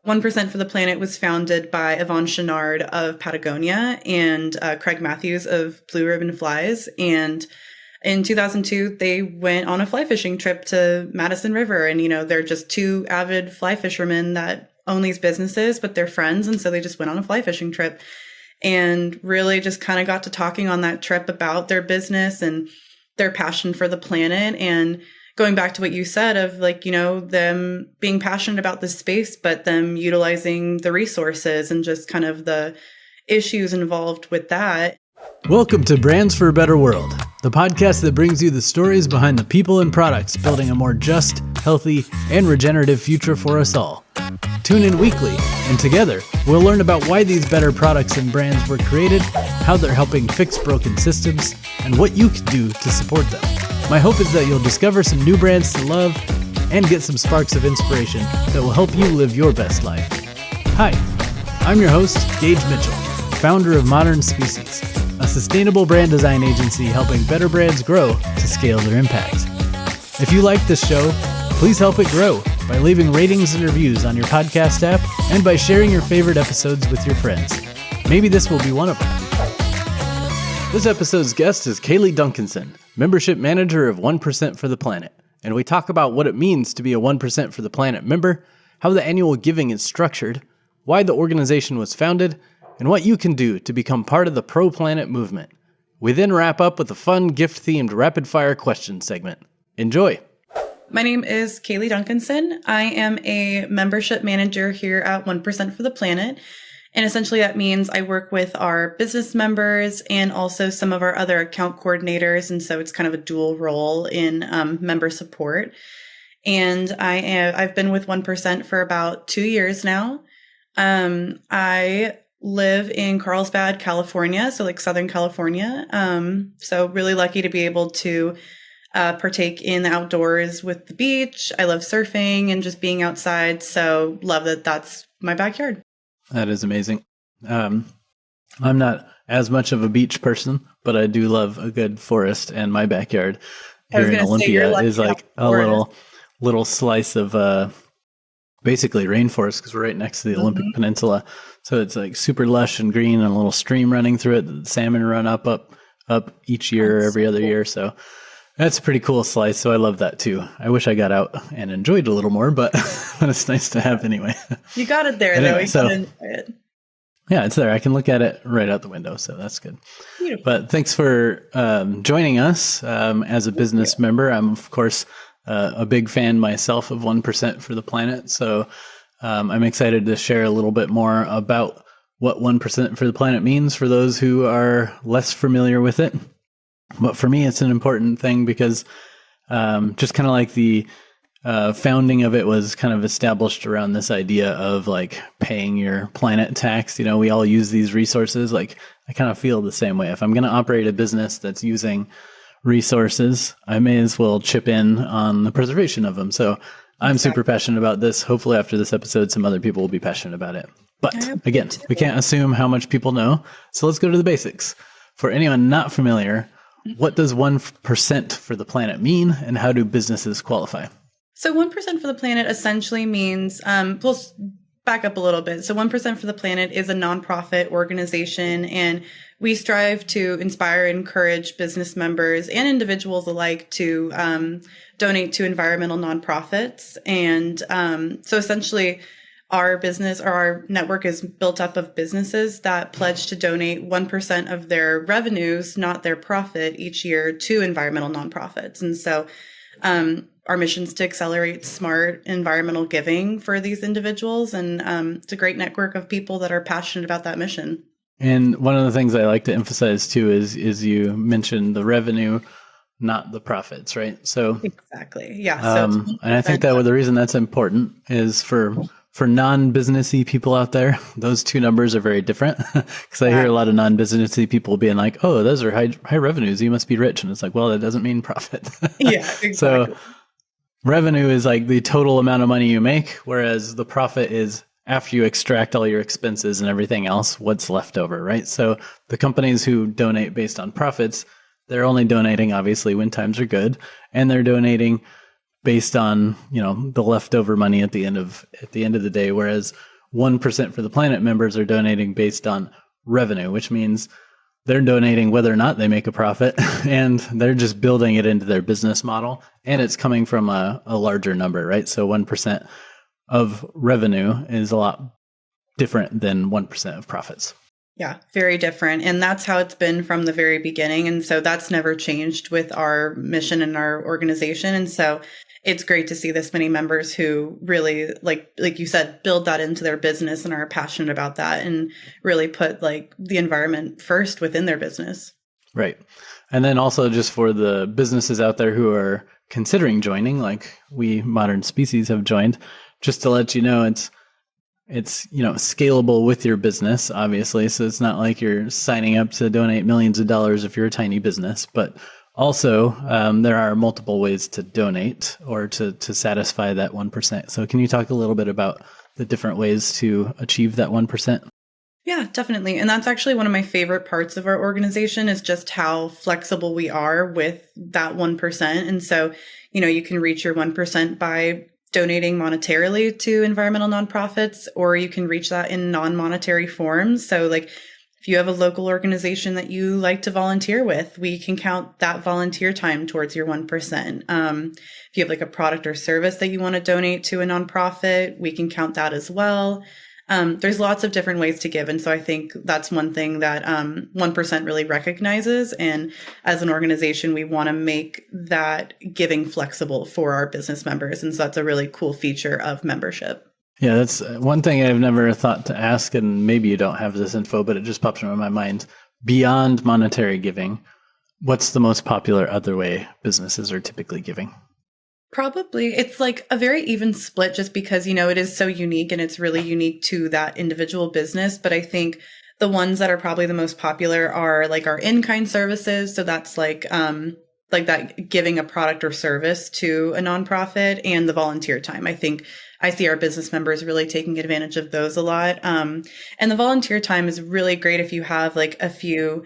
1% for the Planet was founded by Yvonne Chouinard of Patagonia and Craig Matthews of Blue Ribbon Flies. And in 2002, they went on a fly fishing trip to Madison River. And, they're just two avid fly fishermen that own these businesses, but they're friends. And so they just went on a fly fishing trip and really just kind of got to talking on that trip about their business and their passion for the planet. And going back to what you said of them being passionate about this space, but them utilizing the resources and just kind of the issues involved with that. Welcome to Brands for a Better World, the podcast that brings you the stories behind the people and products building a more just, healthy, and regenerative future for us all. Tune in weekly, and together, we'll learn about why these better products and brands were created, how they're helping fix broken systems, and what you can do to support them. My hope is that you'll discover some new brands to love and get some sparks of inspiration that will help you live your best life. Hi, I'm your host, Gage Mitchell, founder of Modern Species, a sustainable brand design agency helping better brands grow to scale their impact. If you like this show, please help it grow by leaving ratings and reviews on your podcast app and by sharing your favorite episodes with your friends. Maybe this will be one of them. This episode's guest is Kaylee Duncanson, Membership Manager of 1% for the Planet, and we talk about what it means to be a 1% for the Planet member, how the annual giving is structured, why the organization was founded, and what you can do to become part of the pro-planet movement. We then wrap up with a fun gift-themed rapid-fire question segment. Enjoy! My name is Kaylee Duncanson. I am a membership manager here at 1% for the Planet. And essentially that means I work with our business members and also some of our other account coordinators. And so it's kind of a dual role in member support. And I've been with 1% for about 2 years now. I live in Carlsbad, California, so like Southern California. So really lucky to be able to partake in the outdoors with the beach. I love surfing and just being outside. So love that that's my backyard. That is amazing. I'm not as much of a beach person, but I do love a good forest, and my backyard here in Olympia is like a little slice of basically rainforest because we're right next to the Olympic Peninsula. So it's like super lush and green and a little stream running through it. The salmon run up each year or every other year. So that's a pretty cool slice. So I love that too. I wish I got out and enjoyed it a little more, but it's nice to have anyway. You got it there anyway, though. You got it. Yeah, it's there. I can look at it right out the window. So that's good. Beautiful. But thanks for joining us as a business member. I'm, of course, a big fan myself of 1% for the Planet. So I'm excited to share a little bit more about what 1% for the Planet means for those who are less familiar with it. But for me, it's an important thing because just kind of like the founding of it was kind of established around this idea of like paying your planet tax. We all use these resources. Like I kind of feel the same way. If I'm going to operate a business that's using resources, I may as well chip in on the preservation of them. So I'm super passionate about this. Hopefully after this episode, some other people will be passionate about it. But again, we can't assume how much people know. So let's go to the basics. For anyone not familiar, what does 1% for the Planet mean, and how do businesses qualify? So 1% for the Planet essentially means, we'll back up a little bit. So 1% for the Planet is a nonprofit organization, and we strive to inspire and encourage business members and individuals alike to donate to environmental nonprofits. And so essentially, our business or our network is built up of businesses that pledge to donate 1% of their revenues, not their profit, each year to environmental nonprofits. And so our mission is to accelerate smart environmental giving for these individuals. And it's a great network of people that are passionate about that mission. And one of the things I like to emphasize too is you mentioned the revenue, not the profits, right? So exactly. Yeah. And I think that the reason that's important is for non-businessy people out there, those two numbers are very different. Because I hear a lot of non-businessy people being like, "Oh, those are high revenues. You must be rich." And it's like, well, that doesn't mean profit. Yeah, exactly. So revenue is like the total amount of money you make, whereas the profit is after you extract all your expenses and everything else, what's left over, right? So the companies who donate based on profits, they're only donating obviously when times are good, and they're donating based on, the leftover money at the end of the day. Whereas 1% for the Planet members are donating based on revenue, which means they're donating whether or not they make a profit, and they're just building it into their business model. And it's coming from a larger number, right? So 1% of revenue is a lot different than 1% of profits. Yeah, very different. And that's how it's been from the very beginning. And so that's never changed with our mission and our organization. And so it's great to see this many members who really, like you said, build that into their business and are passionate about that and really put like the environment first within their business. Right. And then also just for the businesses out there who are considering joining, like we Modern Species have joined, just to let you know, it's scalable with your business, obviously. So it's not like you're signing up to donate millions of dollars if you're a tiny business, but also there are multiple ways to donate or to satisfy that 1%. So can you talk a little bit about the different ways to achieve that 1%? Yeah, definitely. And that's actually one of my favorite parts of our organization is just how flexible we are with that 1%. And so, you can reach your 1% by donating monetarily to environmental nonprofits, or you can reach that in non-monetary forms. So like if you have a local organization that you like to volunteer with, we can count that volunteer time towards your 1%. If you have like a product or service that you want to donate to a nonprofit, we can count that as well. There's lots of different ways to give. And so I think that's one thing that 1% really recognizes. And as an organization, we want to make that giving flexible for our business members. And so that's a really cool feature of membership. Yeah, that's one thing I've never thought to ask, and maybe you don't have this info, but it just pops into my mind. Beyond monetary giving, what's the most popular other way businesses are typically giving? Probably. It's like a very even split just because, it is so unique and it's really unique to that individual business. But I think the ones that are probably the most popular are like our in-kind services. So that's like that giving a product or service to a nonprofit, and the volunteer time. I think I see our business members really taking advantage of those a lot. And the volunteer time is really great if you have like a few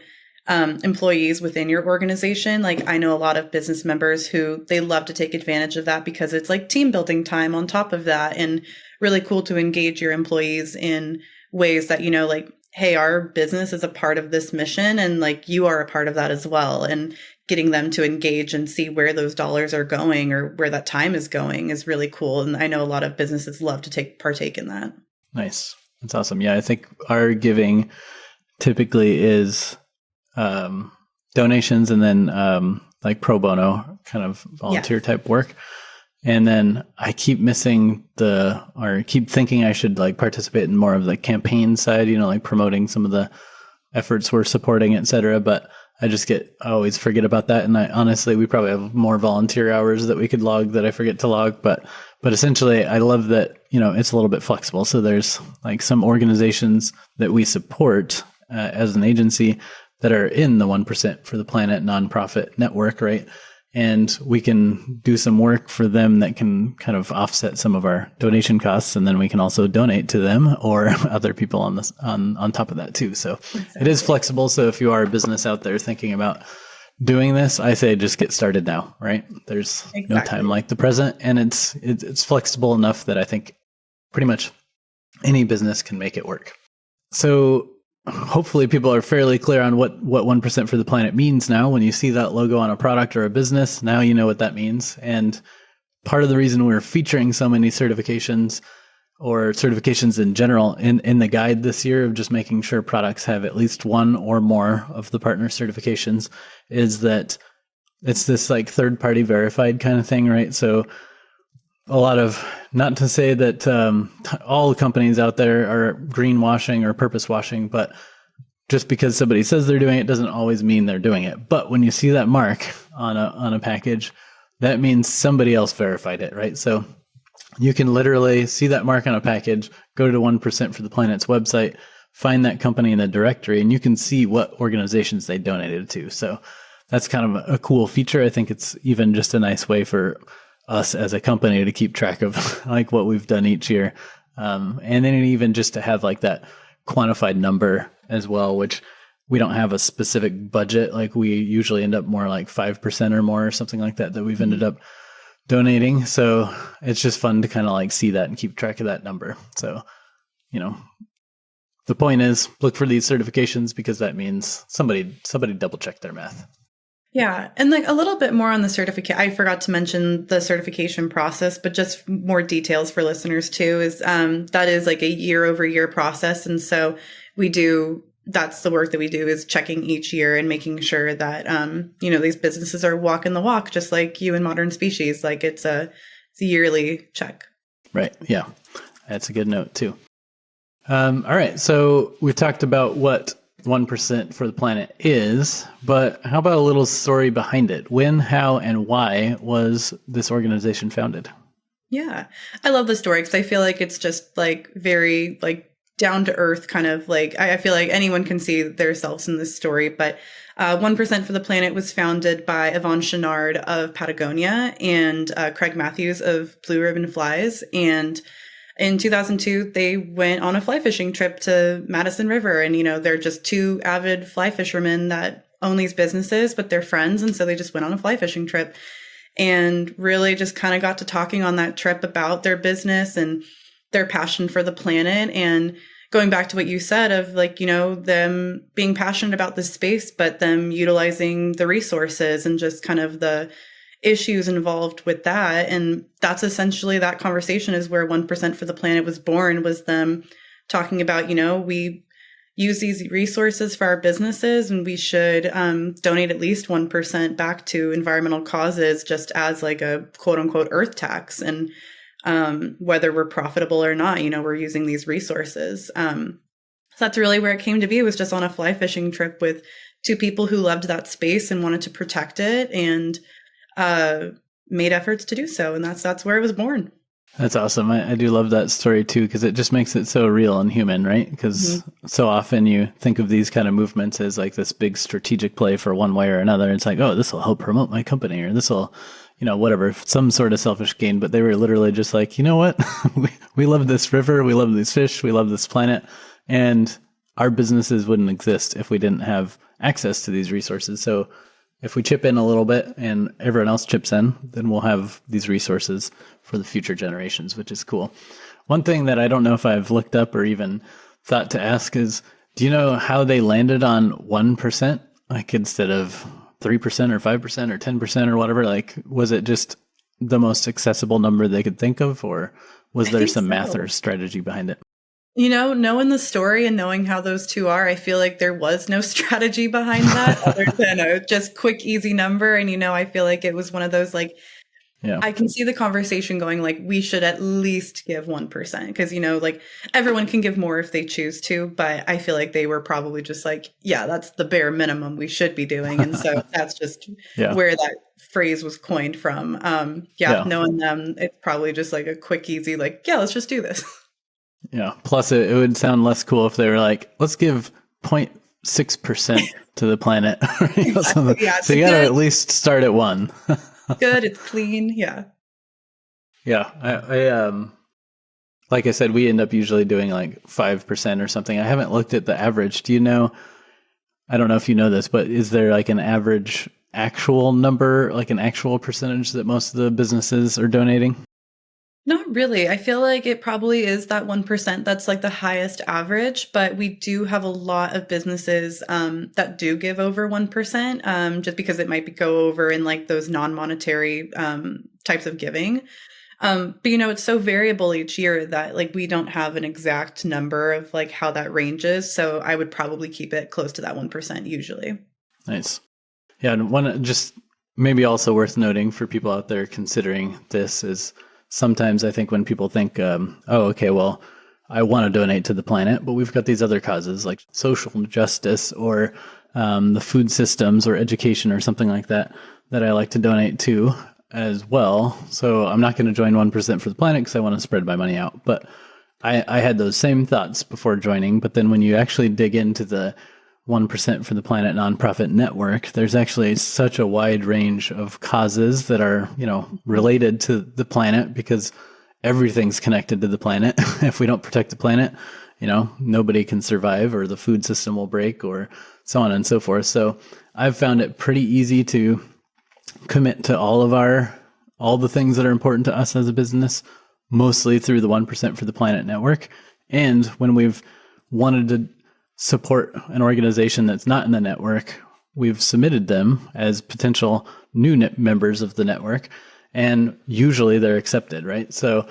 employees within your organization. Like I know a lot of business members who they love to take advantage of that because it's like team building time on top of that, and really cool to engage your employees in ways that, like, hey, our business is a part of this mission and like you are a part of that as well. And getting them to engage and see where those dollars are going or where that time is going is really cool. And I know a lot of businesses love to partake in that. Nice. That's awesome. Yeah, I think our giving typically is donations and then like pro bono kind of volunteer type work. And then I keep missing keep thinking I should like participate in more of the campaign side, like promoting some of the efforts we're supporting, et cetera. But I always forget about that. And honestly, we probably have more volunteer hours that we could log that I forget to log. But essentially, I love that, it's a little bit flexible. So there's like some organizations that we support as an agency that are in the 1% for the Planet nonprofit network, right? And we can do some work for them that can kind of offset some of our donation costs, and then we can also donate to them or other people on this on top of that too. So Exactly. It is flexible. So if you are a business out there thinking about doing this, I say just get started now, right? There's no time like the present, and it's flexible enough that I think pretty much any business can make it work. So hopefully people are fairly clear on what 1% for the Planet means now. When you see that logo on a product or a business, now you know what that means. And part of the reason we're featuring so many certifications or certifications in general in the guide this year of just making sure products have at least one or more of the partner certifications is that it's this like third-party verified kind of thing, right? So a lot of, not to say that all companies out there are greenwashing or purpose washing, but just because somebody says they're doing it doesn't always mean they're doing it. But when you see that mark on a package, that means somebody else verified it, right? So you can literally see that mark on a package, go to 1% for the Planet's website, find that company in the directory, and you can see what organizations they donated to. So that's kind of a cool feature. I think it's even just a nice way for us as a company to keep track of like what we've done each year. And then even just to have like that quantified number as well, which we don't have a specific budget. Like we usually end up more like 5% or more or something like that we've ended up donating. So it's just fun to kind of like see that and keep track of that number. So the point is look for these certifications because that means somebody double check their math. Yeah. And like a little bit more on the certificate. I forgot to mention the certification process, but just more details for listeners too is that is like a year over year process. And so that's the work that we do is checking each year and making sure that, these businesses are walking the walk, just like you in Modern Species. Like it's a yearly check. Right. Yeah. That's a good note too. All right. So we talked about what 1% for the planet is, but how about a little story behind it? When, how, and why was this organization founded? Yeah. I love the story because I feel like it's just like very like down to earth kind of like, I feel like anyone can see themselves in this story, but 1% for the Planet was founded by Yvonne Chenard of Patagonia and Craig Matthews of Blue Ribbon Flies. And in 2002, they went on a fly fishing trip to Madison River. And, they're just two avid fly fishermen that own these businesses, but they're friends. And so they just went on a fly fishing trip and really just kind of got to talking on that trip about their business and their passion for the planet. And going back to what you said of like, them being passionate about this space, but them utilizing the resources and just kind of the issues involved with that. And that's essentially that conversation is where 1% for the Planet was born, was them talking about, we use these resources for our businesses and we should donate at least 1% back to environmental causes just as like a quote unquote earth tax. And whether we're profitable or not, we're using these resources. So that's really where it came to be. It was just on a fly fishing trip with two people who loved that space and wanted to protect it and made efforts to do so. And that's where it was born. That's awesome. I do love that story too, because it just makes it so real and human, right? Because so often you think of these kind of movements as like this big strategic play for one way or another. It's like, oh, this will help promote my company, or this will, whatever, some sort of selfish gain. But they were literally just like, you know what? we love this river. We love these fish. We love this planet. And our businesses wouldn't exist if we didn't have access to these resources. So if we chip in a little bit and everyone else chips in, then we'll have these resources for the future generations, which is cool. One thing that I don't know if I've looked up or even thought to ask is, do you know how they landed on 1%? Like instead of 3% or 5% or 10% or whatever? Like, was it just the most accessible number they could think of, or was there some math or strategy behind it? Knowing the story and knowing how those two are, I feel like there was no strategy behind that other than a just quick, easy number. And, I feel like it was one of those, like, I can see the conversation going like, we should at least give 1% because, like everyone can give more if they choose to. But I feel like they were probably just like, yeah, that's the bare minimum we should be doing. And so that's just where that phrase was coined from. Knowing them, it's probably just like a quick, easy, like, yeah, let's just do this. Yeah. Plus, it would sound less cool if they were like, let's give 0.6% to the planet. So you got to at least start at 1. Good. It's clean. Yeah. Yeah. I like I said, we end up usually doing like 5% or something. I haven't looked at the average. Do you know? I don't know if you know this, but is there like an average actual number, like an actual percentage that most of the businesses are donating? Not really. I feel like it probably is that 1% that's like the highest average, but we do have a lot of businesses that do give over 1%, just because it might go over in like those non-monetary types of giving. But it's so variable each year that like we don't have an exact number of like how that ranges. So I would probably keep it close to that 1% usually. Nice. Yeah, and one just maybe also worth noting for people out there considering this is, sometimes I think when people think, okay, well, I want to donate to the planet, but we've got these other causes like social justice or the food systems or education or something like that I like to donate to as well. So I'm not going to join 1% for the planet because I want to spread my money out. But I had those same thoughts before joining. But then when you actually dig into the 1% for the Planet nonprofit network, there's actually such a wide range of causes that are, related to the planet because everything's connected to the planet. If we don't protect the planet, nobody can survive or the food system will break or so on and so forth. So I've found it pretty easy to commit to all the things that are important to us as a business, mostly through the 1% for the Planet network. And when we've wanted to support an organization that's not in the network, we've submitted them as potential new members of the network, and usually they're accepted, right? So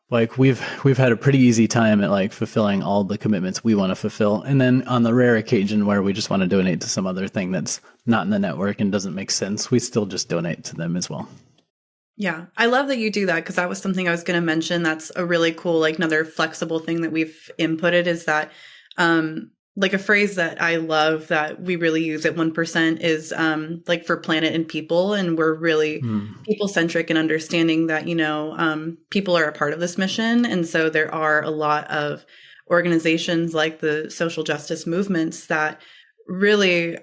like we've had a pretty easy time at like fulfilling all the commitments we want to fulfill. And then on the rare occasion where we just want to donate to some other thing that's not in the network and doesn't make sense, we still just donate to them as well. Yeah, I love that you do that, because that was something I was going to mention. That's a really cool, like another flexible thing that we've inputted is that like a phrase that I love that we really use at 1% is like for planet and people. And we're really people centric and understanding that, people are a part of this mission. And so there are a lot of organizations like the social justice movements that really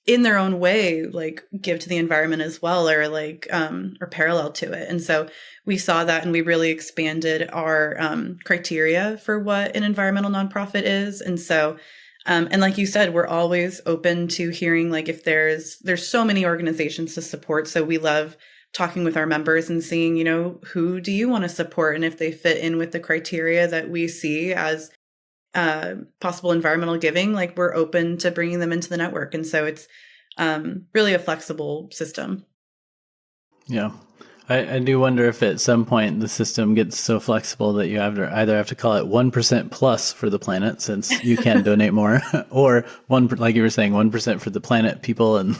in their own way, like give to the environment as well, or like, or parallel to it. And so we saw that, and we really expanded our criteria for what an environmental nonprofit is. And so, and like you said, we're always open to hearing, like if there's so many organizations to support. So we love talking with our members and seeing, who do you want to support? And if they fit in with the criteria that we see as possible environmental giving, like we're open to bringing them into the network. And so it's really a flexible system. Yeah. I do wonder if at some point the system gets so flexible that you either have to call it 1% plus for the planet, since you can donate more, or like you were saying, 1% for the planet, people, and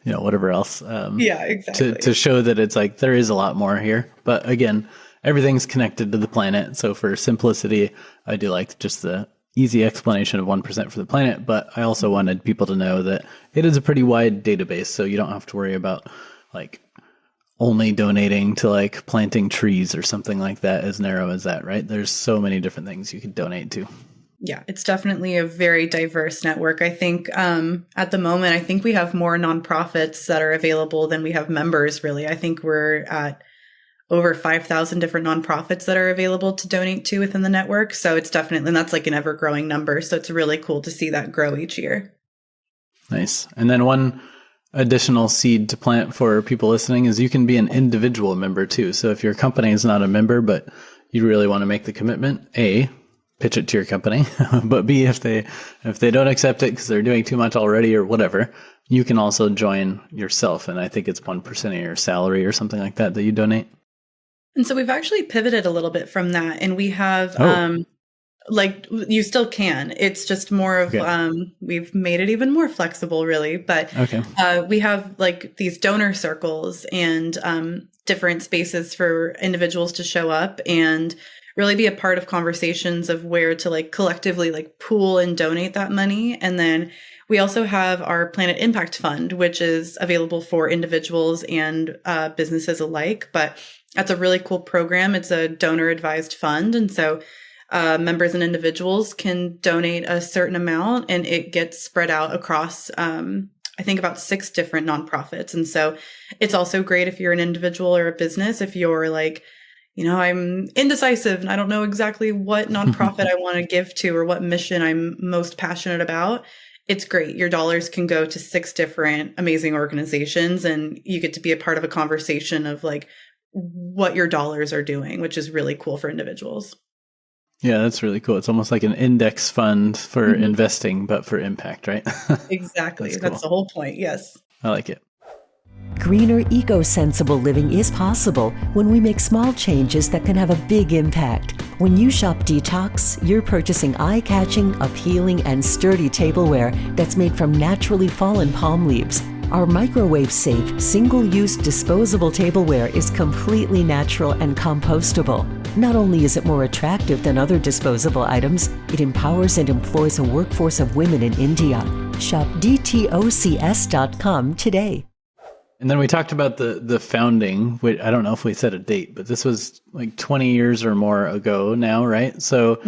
whatever else. Yeah, exactly. To show that it's like there is a lot more here. But again, everything's connected to the planet. So for simplicity, I do like just the easy explanation of 1% for the planet. But I also wanted people to know that it is a pretty wide database. So you don't have to worry about like only donating to like planting trees or something like that, as narrow as that, right? There's so many different things you could donate to. Yeah, it's definitely a very diverse network. I think at the moment, I think we have more nonprofits that are available than we have members, really. I think we're at over 5,000 different nonprofits that are available to donate to within the network. So it's definitely, and that's like an ever growing number. So it's really cool to see that grow each year. Nice. And then one additional seed to plant for people listening is you can be an individual member too. So if your company is not a member, but you really want to make the commitment, A, pitch it to your company, but B, if they don't accept it because they're doing too much already or whatever, you can also join yourself. And I think it's 1% of your salary or something like that you donate. And so we've actually pivoted a little bit from that, and we have like you still can. It's just more of we've made it even more flexible, really. But we have like these donor circles and different spaces for individuals to show up and really be a part of conversations of where to like collectively like pool and donate that money. And then we also have our Planet Impact Fund, which is available for individuals and businesses alike. But that's a really cool program. It's a donor advised fund. And so members and individuals can donate a certain amount, and it gets spread out across, I think, about 6 different nonprofits. And so it's also great if you're an individual or a business, if you're like, I'm indecisive and I don't know exactly what nonprofit I want to give to or what mission I'm most passionate about. It's great. Your dollars can go to 6 different amazing organizations, and you get to be a part of a conversation of like what your dollars are doing, which is really cool for individuals. Yeah, that's really cool. It's almost like an index fund for investing, but for impact, right? Exactly. That's cool. That's the whole point. Yes. I like it. Greener, eco-sensible living is possible when we make small changes that can have a big impact. When you shop Detox, you're purchasing eye-catching, appealing, and sturdy tableware that's made from naturally fallen palm leaves. Our microwave-safe, single-use disposable tableware is completely natural and compostable. Not only is it more attractive than other disposable items, it empowers and employs a workforce of women in India. Shop dtocs.com today. And then we talked about the founding, which I don't know if we set a date, but this was like 20 years or more ago now, right? So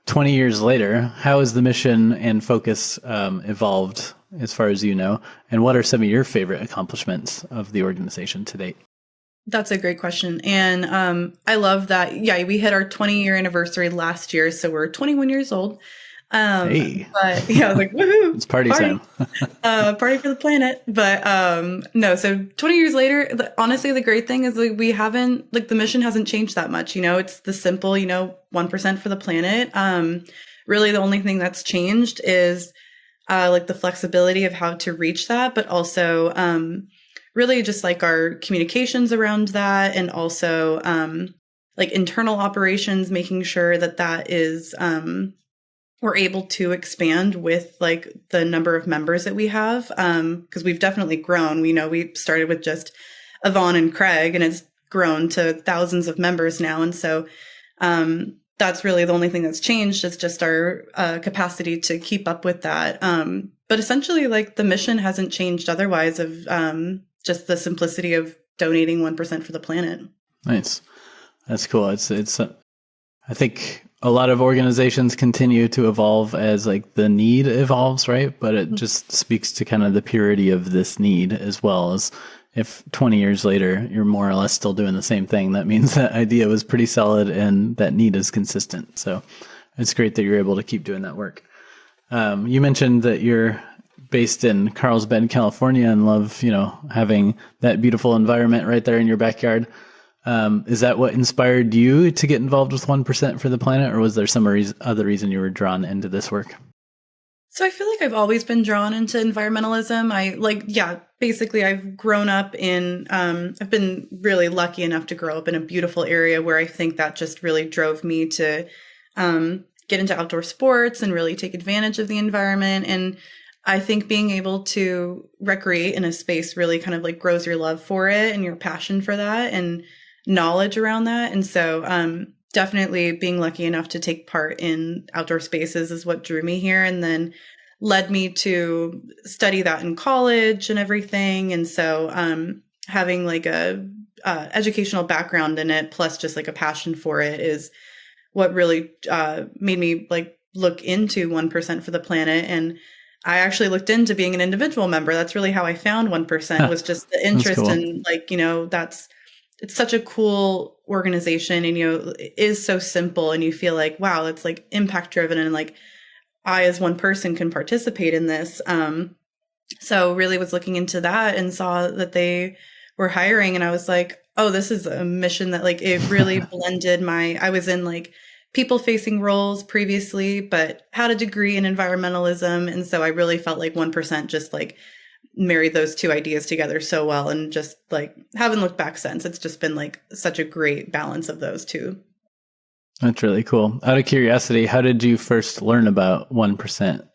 20 years later, how has the mission and focus evolved as far as you know? And what are some of your favorite accomplishments of the organization to date? That's a great question. And I love that. Yeah, we hit our 20-year anniversary last year. So we're 21 years old. Hey, But yeah, I was like, woohoo, it's party time. party for the planet. But no, so 20 years later, honestly, the great thing is like we haven't, like the mission hasn't changed that much. You know, it's the simple, 1% for the planet. Really, the only thing that's changed is like the flexibility of how to reach that, but also really just like our communications around that, and also like internal operations, making sure that that is we're able to expand with like the number of members that we have, because we've definitely grown. We know we started with just Yvonne and Craig, and it's grown to thousands of members now, and so that's really the only thing that's changed. Is just our capacity to keep up with that. But essentially, like the mission hasn't changed otherwise, of just the simplicity of donating 1% for the planet. Nice. That's cool. It's I think a lot of organizations continue to evolve as like the need evolves, right? But it just speaks to kind of the purity of this need, as well as if 20 years later you're more or less still doing the same thing, that means that idea was pretty solid and that need is consistent. So it's great that you're able to keep doing that work. You mentioned that you're based in Carlsbad, California, and love, having that beautiful environment right there in your backyard. Is that what inspired you to get involved with 1% for the planet, or was there some other reason you were drawn into this work? So I feel like I've always been drawn into environmentalism. Basically I've grown up in, I've been really lucky enough to grow up in a beautiful area where I think that just really drove me to get into outdoor sports and really take advantage of the environment. And I think being able to recreate in a space really kind of like grows your love for it and your passion for that and knowledge around that. And so definitely being lucky enough to take part in outdoor spaces is what drew me here, and then led me to study that in college and everything. And so having like a educational background in it, plus just like a passion for it, is what really made me like look into 1% for the planet. And I actually looked into being an individual member. That's really how I found 1%, was just the interest in it's such a cool organization, and, it is so simple, and you feel like, wow, it's like impact driven, and like I as one person can participate in this. So really was looking into that and saw that they were hiring, and I was like, oh, this is a mission that like, it really blended I was in like people facing roles previously, but had a degree in environmentalism. And so I really felt like 1% just like married those two ideas together so well, and just like haven't looked back since. It's just been like such a great balance of those two. That's really cool. Out of curiosity, how did you first learn about 1%?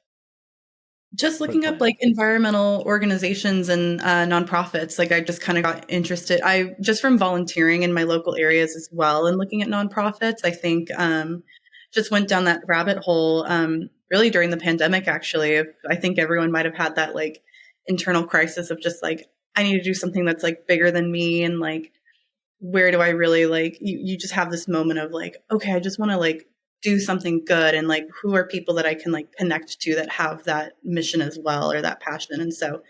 Just looking up like environmental organizations and nonprofits. Like I just kind of got interested. I just from volunteering in my local areas as well, and looking at nonprofits, I think just went down that rabbit hole really during the pandemic, actually. I think everyone might have had that like internal crisis of just like, I need to do something that's like bigger than me, and like, where do I really like, you just have this moment of like, okay, I just want to like do something good, and like, who are people that I can like connect to that have that mission as well, or that passion. And so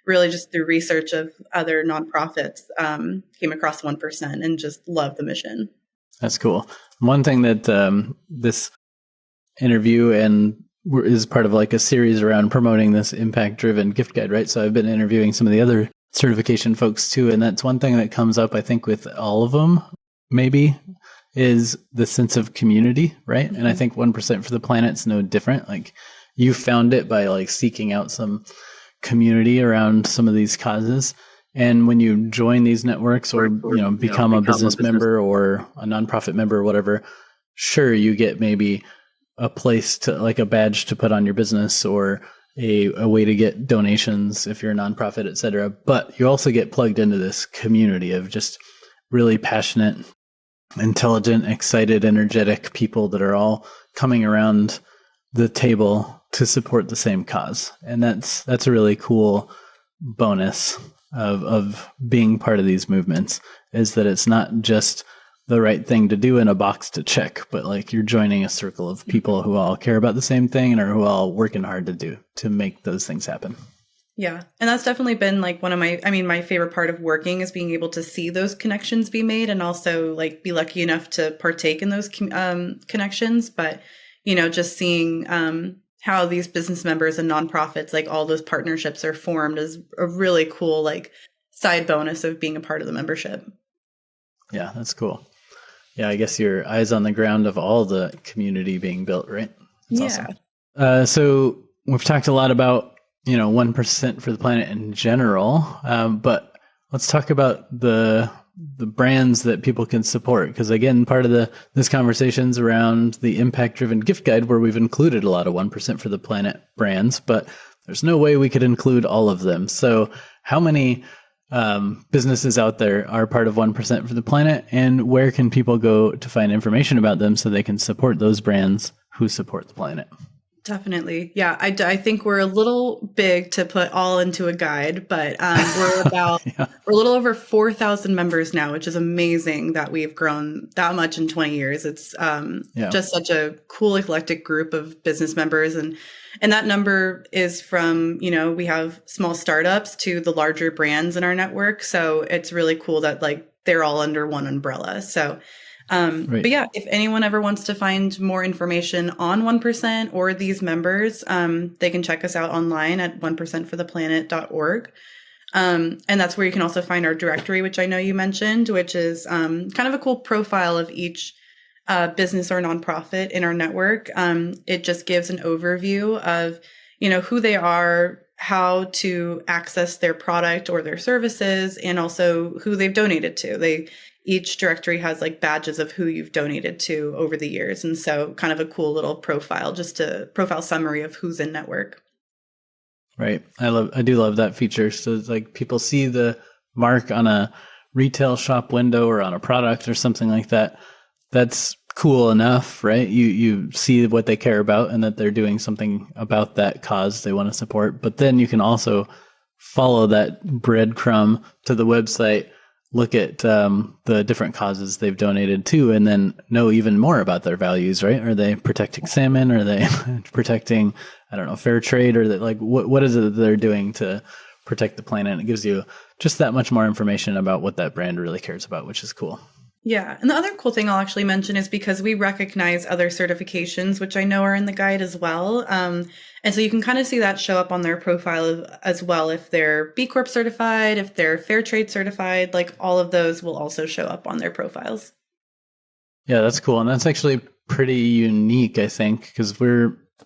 really just through research of other nonprofits, came across 1% and just loved the mission. That's cool. One thing that this interview is part of like a series around promoting this impact-driven gift guide, right? So I've been interviewing some of the other certification folks too, and that's one thing that comes up, I think, with all of them, maybe, is the sense of community, right? And I think 1% for the planet's no different. Like, you found it by like seeking out some community around some of these causes. And when you join these networks or become a business member or a nonprofit member or whatever, sure, you get maybe a place to like a badge to put on your business, or a way to get donations if you're a nonprofit, et cetera. But you also get plugged into this community of just really passionate, intelligent, excited, energetic people that are all coming around the table to support the same cause. And that's a really cool bonus of being part of these movements, is that it's not just the right thing to do in a box to check, but like you're joining a circle of people who all care about the same thing and are who all working hard to make those things happen. Yeah. And that's definitely been like one of my favorite part of working is being able to see those connections be made, and also like be lucky enough to partake in those connections. But, just seeing how these business members and nonprofits, like all those partnerships are formed, is a really cool like side bonus of being a part of the membership. Yeah, that's cool. Yeah, I guess your eyes on the ground of all the community being built, right? That's awesome. So we've talked a lot about 1% for the planet in general, but let's talk about the brands that people can support, because again, part of this conversation's around the impact-driven gift guide, where we've included a lot of 1% for the planet brands, but there's no way we could include all of them. So how many businesses out there are part of 1% for the planet, and where can people go to find information about them so they can support those brands who support the planet? Definitely. Yeah. I think we're a little big to put all into a guide, but we're we're a little over 4,000 members now, which is amazing that we've grown that much in 20 years. It's just such a cool, eclectic group of business members. And that number is from, we have small startups to the larger brands in our network. So it's really cool that like they're all under one umbrella. So Right. But yeah, if anyone ever wants to find more information on 1% or these members, they can check us out online at 1%fortheplanet.org. And that's where you can also find our directory, which I know you mentioned, which is kind of a cool profile of each business or nonprofit in our network. It just gives an overview of, who they are, how to access their product or their services, and also who they've donated to. Each directory has like badges of who you've donated to over the years. And so kind of a cool little profile, just a profile summary of who's in network. Right. I do love that feature. So it's like people see the mark on a retail shop window or on a product or something like that. That's cool enough, right? You see what they care about and that they're doing something about that cause they want to support. But then you can also follow that breadcrumb to the website, look at the different causes they've donated to, and then know even more about their values, right? Are they protecting salmon? Are they protecting, fair trade? Or that, like, what is it that they're doing to protect the planet? And it gives you just that much more information about what that brand really cares about, which is cool. Yeah. And the other cool thing I'll actually mention is because we recognize other certifications, which I know are in the guide as well. And so you can kind of see that show up on their profile as well. If they're B Corp certified, if they're fair trade certified, like all of those will also show up on their profiles. Yeah, that's cool. And that's actually pretty unique, I think, because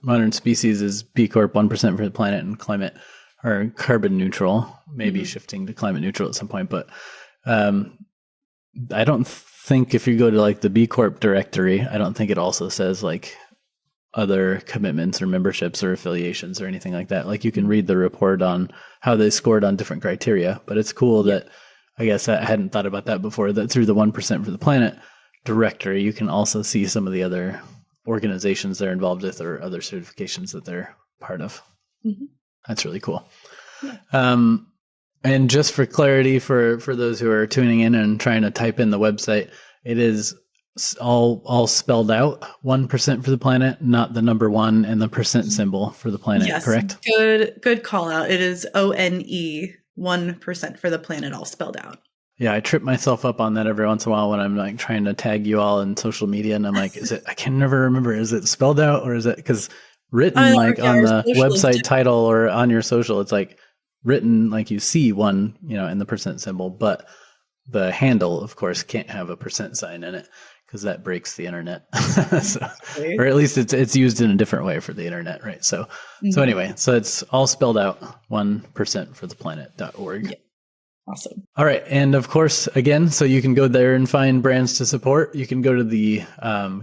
Modern Species is B Corp 1% for the planet and climate, or carbon neutral, maybe shifting to climate neutral at some point. But I don't think if you go to like the B Corp directory, I don't think it also says like other commitments or memberships or affiliations or anything like that. Like you can read the report on how they scored on different criteria, but it's cool that, I guess I hadn't thought about that before, that through the 1% for the planet directory, you can also see some of the other organizations they're involved with or other certifications that they're part of. Mm-hmm. That's really cool. Yeah. And just for clarity, for those who are tuning in and trying to type in the website, it is all spelled out, 1% for the planet, not the number 1 and the percent symbol for the planet, yes, correct? Good call out. It is ONE, 1% for the planet, all spelled out. Yeah, I trip myself up on that every once in a while when I'm like trying to tag you all in social media, and I'm like, I can never remember, is it spelled out or is it, because written on the website title or on your social, it's like written like you see 1, in the percent symbol, but the handle, of course, can't have a percent sign in it, because that breaks the internet. Or at least it's used in a different way for the internet, right? So anyway, so it's all spelled out, 1%fortheplanet.org. Yeah. Awesome. All right. And of course, again, so you can go there and find brands to support. You can go to the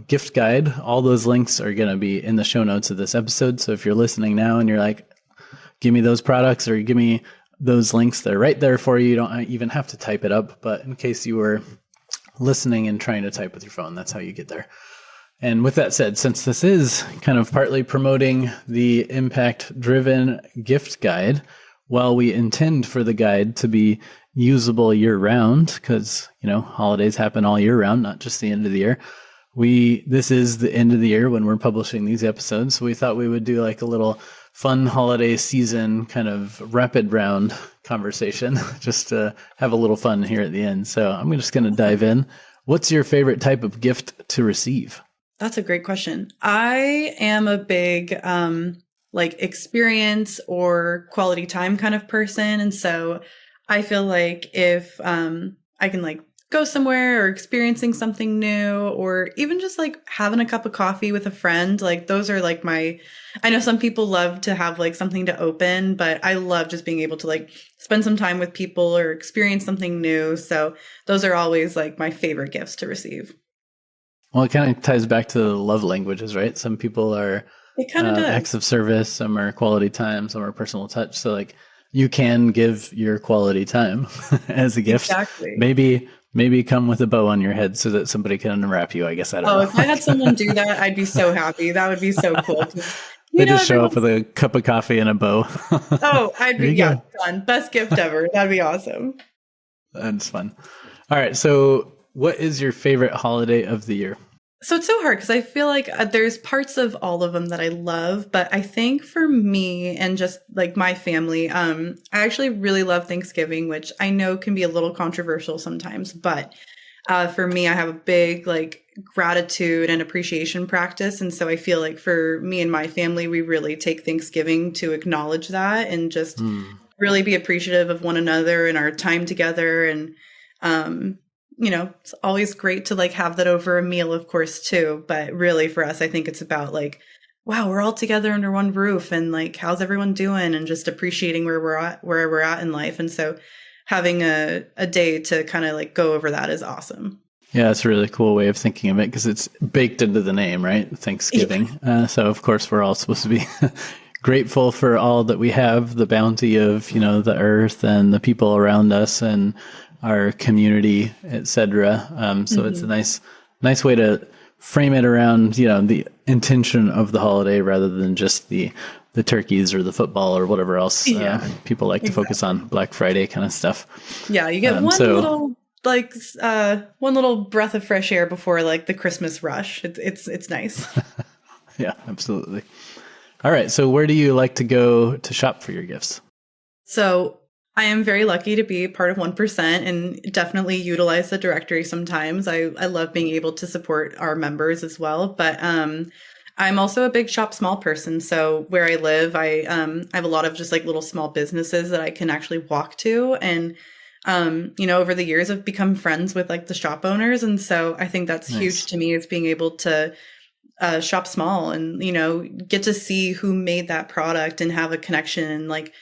gift guide. All those links are going to be in the show notes of this episode. So if you're listening now and you're like, give me those products or give me those links, they're right there for you. You don't even have to type it up. But in case you were listening and trying to type with your phone, that's how you get there. And with that said, since this is kind of partly promoting the impact-driven gift guide, while we intend for the guide to be usable year-round, because holidays happen all year round, not just the end of the year, this is the end of the year when we're publishing these episodes, so we thought we would do like a little fun holiday season kind of rapid round conversation, just to have a little fun here at the end. So I'm just going to dive in. What's your favorite type of gift to receive? That's a great question. I am a big like experience or quality time kind of person. And so I feel like if I can like go somewhere or experiencing something new or even just like having a cup of coffee with a friend, like those are like I know some people love to have like something to open, but I love just being able to like spend some time with people or experience something new. So those are always like my favorite gifts to receive. Well, it kind of ties back to the love languages, right? Some people are It kind of does. acts of service, some are quality time, some are personal touch. So like you can give your quality time as a gift. Exactly. Maybe come with a bow on your head so that somebody can unwrap you. I guess I don't know. Oh, if I had someone do that, I'd be so happy. That would be so cool. 'Cause, They just show up everyone's, with a cup of coffee and a bow. oh, I'd There be, you yeah, go. done. Best gift ever. That'd be awesome. That's fun. All right. So what is your favorite holiday of the year? So it's so hard because I feel like there's parts of all of them that I love, but I think for me and just like my family, I actually really love Thanksgiving, which I know can be a little controversial sometimes, but for me, I have a big like gratitude and appreciation practice. And so I feel like for me and my family, we really take Thanksgiving to acknowledge that and just really be appreciative of one another and our time together. And, it's always great to like have that over a meal, of course, too. But really for us, I think it's about like, wow, we're all together under one roof and like, how's everyone doing? And just appreciating where we're at in life. And so having a day to kind of like go over that is awesome. Yeah, it's a really cool way of thinking of it because it's baked into the name, right? Thanksgiving. So of course we're all supposed to be grateful for all that we have, the bounty of, the earth and the people around us and our community, etc. So it's a nice way to frame it around, the intention of the holiday rather than just the turkeys or the football or whatever else people like to focus on, Black Friday kind of stuff. Yeah, you get one little breath of fresh air before like the Christmas rush. It's nice. Yeah, absolutely. All right, so where do you like to go to shop for your gifts? So I am very lucky to be part of 1% and definitely utilize the directory sometimes. I love being able to support our members as well, but I'm also a big shop small person. So where I live, I have a lot of just like little small businesses that I can actually walk to. And, over the years I've become friends with like the shop owners. And so I think that's huge to me is being able to shop small and, get to see who made that product and have a connection and like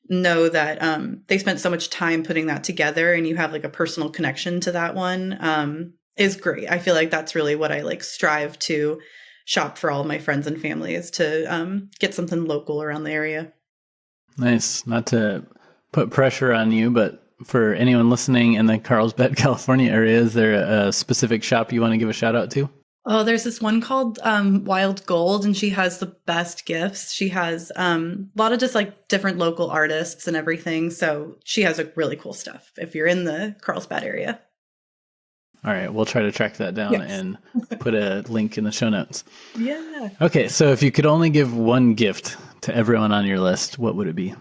know that they spent so much time putting that together and you have like a personal connection to that one is great. I feel like that's really what I like strive to shop for all of my friends and family is to get something local around the area. Nice. Not to put pressure on you, but for anyone listening in the Carlsbad, California area, is there a specific shop you want to give a shout out to? Oh, there's this one called Wild Gold, and she has the best gifts. She has a lot of just like different local artists and everything. So she has like really cool stuff if you're in the Carlsbad area. All right, we'll try to track that down and put a link in the show notes. Yeah. Okay, so if you could only give one gift to everyone on your list, what would it be?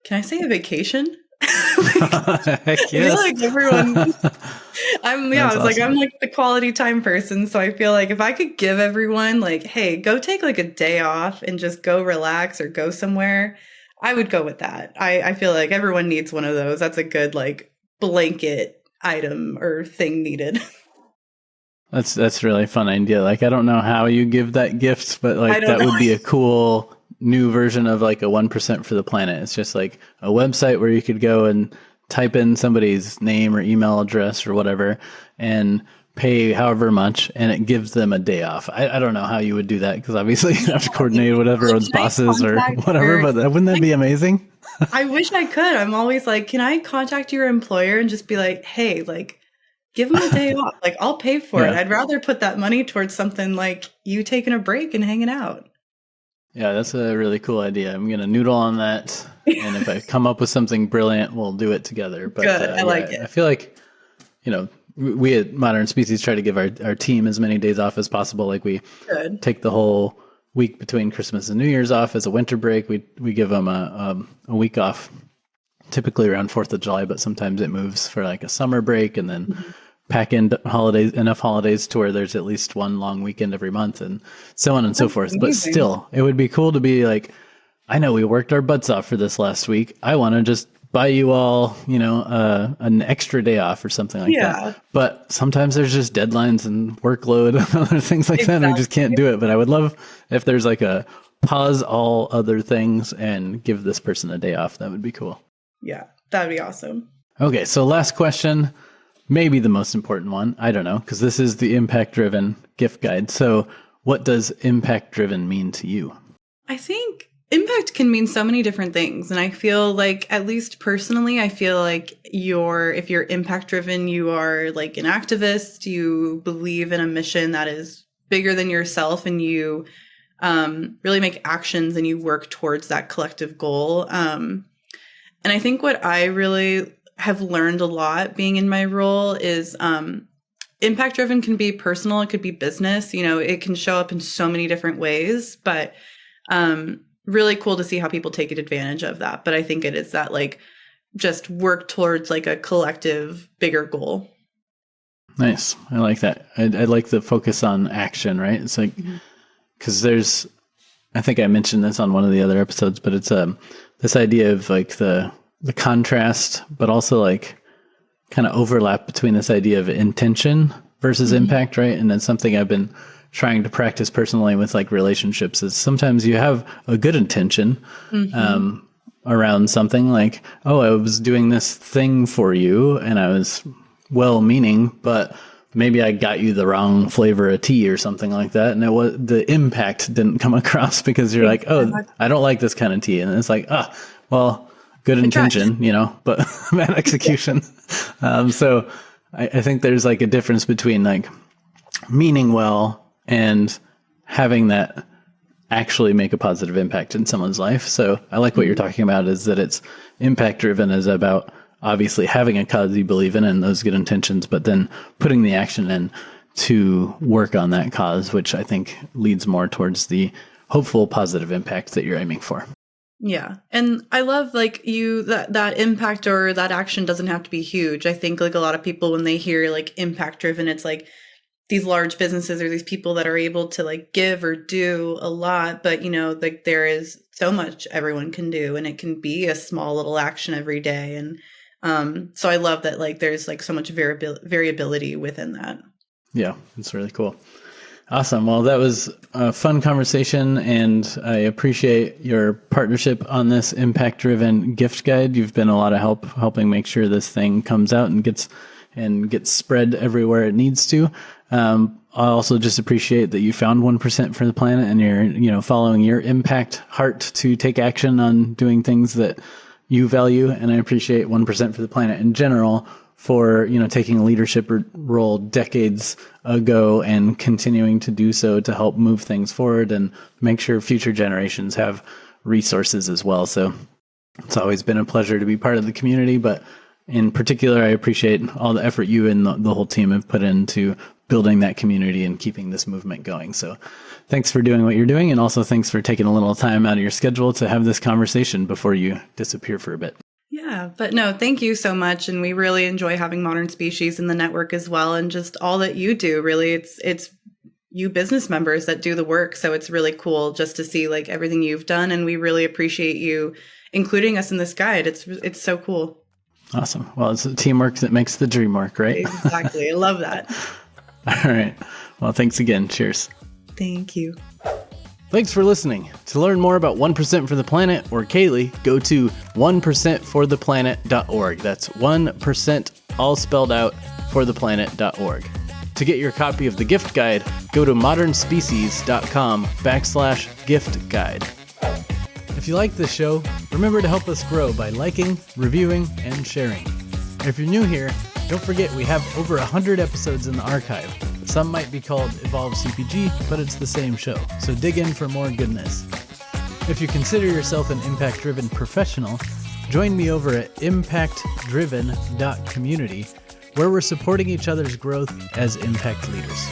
Can I say a vacation? Heck yes. I feel like everyone I'm awesome. like the quality time person. So I feel like if I could give everyone like, hey, go take like a day off and just go relax or go somewhere, I would go with that. I feel like everyone needs one of those. That's a good like blanket item or thing needed. That's a really fun idea. Like I don't know how you give that gift, but like that would be a cool new version of like a 1% for the planet. It's just like a website where you could go and type in somebody's name or email address or whatever and pay however much and it gives them a day off. I don't know how you would do that because obviously you have to coordinate with everyone's bosses or whatever, but wouldn't that be amazing? I wish I could. I'm always like, can I contact your employer and just be like, hey, like give them a day off. Like I'll pay for it. I'd rather put that money towards something like you taking a break and hanging out. Yeah, that's a really cool idea. I'm going to noodle on that. And if I come up with something brilliant, we'll do it together. But good. I like it. I feel like, we at Modern Species try to give our team as many days off as possible. Like we take the whole week between Christmas and New Year's off as a winter break. We give them a week off, typically around 4th of July, but sometimes it moves for like a summer break and then pack in enough holidays to where there's at least one long weekend every month and so on and so forth. Amazing. But still, it would be cool to be like, I know we worked our butts off for this last week. I want to just buy you all, an extra day off or something like that. But sometimes there's just deadlines and workload and other things like that, and we just can't do it. But I would love if there's like a pause all other things and give this person a day off. That would be cool. Yeah, that'd be awesome. Okay, so last question, maybe the most important one. I don't know, because this is the impact-driven gift guide. So what does impact-driven mean to you? I think impact can mean so many different things. And I feel like, at least personally, I feel like if you're impact driven, you are like an activist, you believe in a mission that is bigger than yourself, and you really make actions and you work towards that collective goal. And I think what I really have learned a lot being in my role is impact driven can be personal. It could be business, it can show up in so many different ways, but really cool to see how people take advantage of that. But I think it is that like just work towards like a collective bigger goal. Nice. I like that. I like the focus on action, right? It's like, because I think I mentioned this on one of the other episodes, but it's this idea of like the contrast, but also like kind of overlap between this idea of intention versus impact, right? And that's something I've been trying to practice personally with like relationships, is sometimes you have a good intention around something, like, oh, I was doing this thing for you and I was well-meaning, but maybe I got you the wrong flavor of tea or something like that. And the impact didn't come across because you're like, oh, I don't like this kind of tea. And it's like, well, good intention, but bad execution. So I think there's like a difference between like meaning well and having that actually make a positive impact in someone's life. So I like what you're talking about, is that it's impact driven is about obviously having a cause you believe in and those good intentions, but then putting the action in to work on that cause, which I think leads more towards the hopeful positive impact that you're aiming for. Yeah. And I love like that impact or that action doesn't have to be huge. I think like a lot of people, when they hear like impact driven, it's like these large businesses or these people that are able to like give or do a lot, but like there is so much everyone can do, and it can be a small little action every day. And so I love that like there's like so much variability within that. Yeah, it's really cool. Awesome. Well, that was a fun conversation, and I appreciate your partnership on this impact-driven gift guide. You've been a lot of help helping make sure this thing comes out and gets spread everywhere it needs to. I also just appreciate that you found 1% for the planet, and you're following your impact heart to take action on doing things that you value. And I appreciate 1% for the planet in general for taking a leadership role decades ago and continuing to do so to help move things forward and make sure future generations have resources as well. So it's always been a pleasure to be part of the community, but in particular, I appreciate all the effort you and the whole team have put into building that community and keeping this movement going. So thanks for doing what you're doing, and also thanks for taking a little time out of your schedule to have this conversation before you disappear for a bit. Yeah, but no, thank you so much. And we really enjoy having Modern Species in the network as well. And just all that you do, really, it's you business members that do the work. So it's really cool just to see like everything you've done. And we really appreciate you including us in this guide. It's so cool. Awesome. Well, it's the teamwork that makes the dream work, right? Exactly. I love that. All right. Well, thanks again. Cheers. Thank you. Thanks for listening. To learn more about 1% for the Planet or Kaylee, go to 1%fortheplanet.org. That's 1% all spelled out fortheplanet.org. To get your copy of the gift guide, go to modernspecies.com/gift guide. If you like this show, remember to help us grow by liking, reviewing, and sharing. If you're new here, don't forget we have over 100 episodes in the archive. Some might be called Evolve CPG, but it's the same show, so dig in for more goodness. If you consider yourself an impact-driven professional, join me over at impactdriven.community, where we're supporting each other's growth as impact leaders.